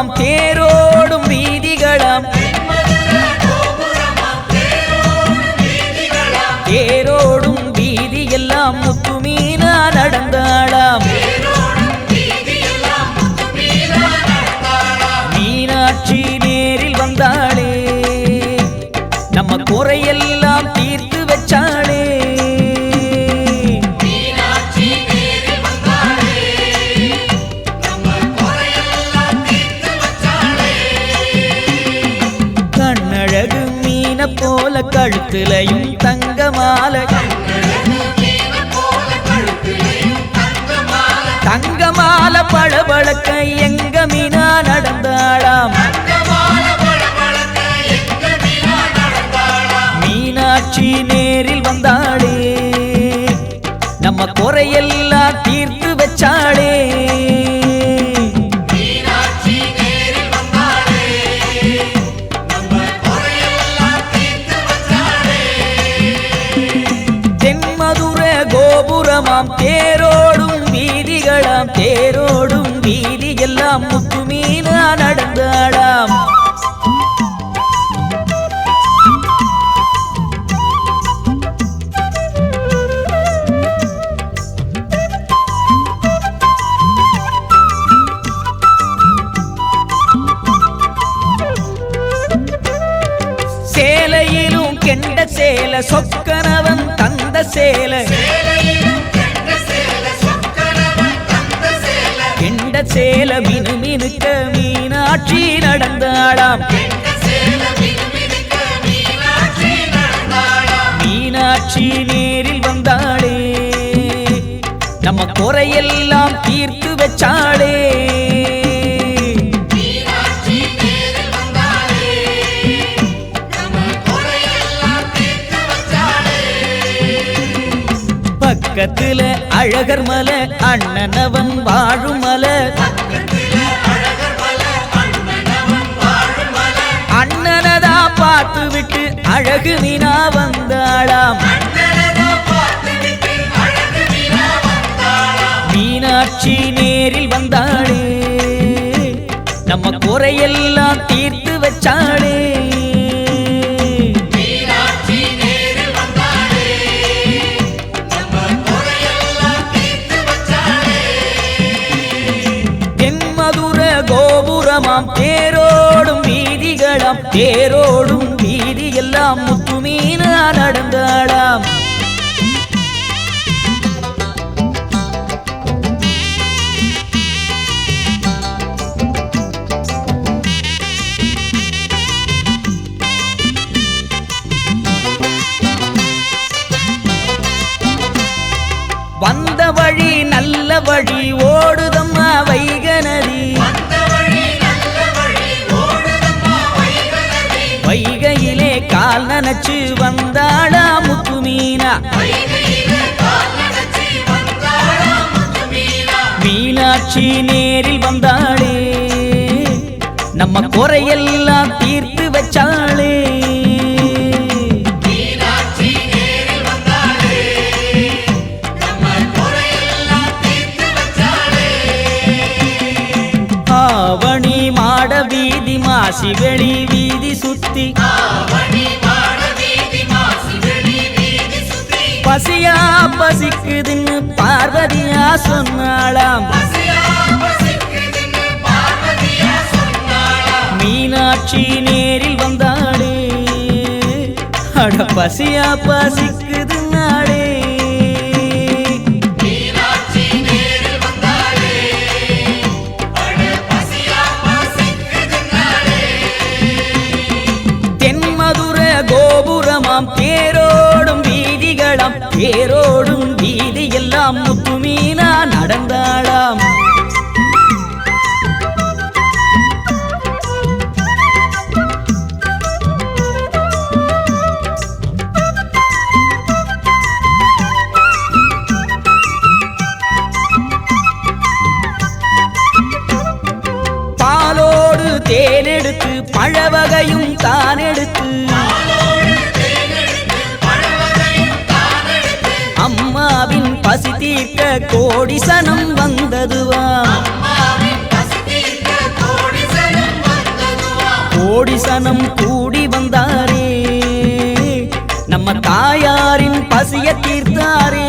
கோபுரமாம் தேரோடும் வீதிகளாம் தேரோடும் வீதி எல்லாம் முத்துமீனா நடந்தாளாம் மீனாட்சி நேரில் வந்தாளே நம்ம குறையெல்லாம் தீர்த்து வச்சாளே கண்ணழகு மீன போல கழுத்துலையும் தங்க மாலை தங்க மாலை பளபளக்க எங்க மீனா நடந்தாளாம் மீனாட்சி நேரில் வந்தாளே நம்ம குறையெல்லாம் தீர்த்து வச்சாளே தென்மதுரை கோபுரமாம் தேரோடும் வீதிகளாம் தேரோடும் வீதி எல்லாம் முத்துமீனா நடந்தாளாம் சேலையிலும் கெண்ட சேல சொக்கனவன் தந்த சேல கெண்ட சேல மினுமினுக்க மீனாட்சி நடந்தாளாம் மீனாட்சி நேரில் வந்தாளே நம்ம குறையெல்லாம் தீர்த்து வச்சாளே பக்கத்துல அழகர் மலை அண்ணனவன் வாழும் மலை அண்ணனதா பார்த்து விட்டு அழகு மீனா வந்தாளாம் மீனாட்சி நேரில் வந்தாளே நம்ம குறையெல்லாம் தீர்த்து வச்சாளே கோபுரமாம் தேரோடும் வீதிகளாம் தேரோடும் வீதி எல்லாம் முத்துமீனா நடந்தாளாம் வந்த வழி நல்ல வழி ஓடுதம்மா வைகநதி வைகையிலே கால் நனைச்சு வந்தாளா முத்துமீனா மீனாட்சி நேரில் வந்தாளே நம்ம குறையெல்லாம் தீர்த்து வச்சாளே ஆவணி மாட வீதி மாசி வெளி வீதி சுத்தி பசியா பசிக்குதுன்னு பார்வதியா சொன்னாளாம் மீனாட்சி நேரில் வந்தாளே அட பசியா பசிக்குதுன்னாளே கோபுரமாம் தேரோடும் வீதிகளாம் தேரோடும் வீதி எல்லாம் முத்துமீனா நடந்தாளாம் பாலோடு தேனெடுத்து பழவகையும் தான் எடுத்து அம்மாவின் பசி தீர்க்க கோடி சனம் வந்ததுவா கோடி சனம் கூடி வந்தாரே நம்ம தாயாரின் பசிய தீர்த்தாரே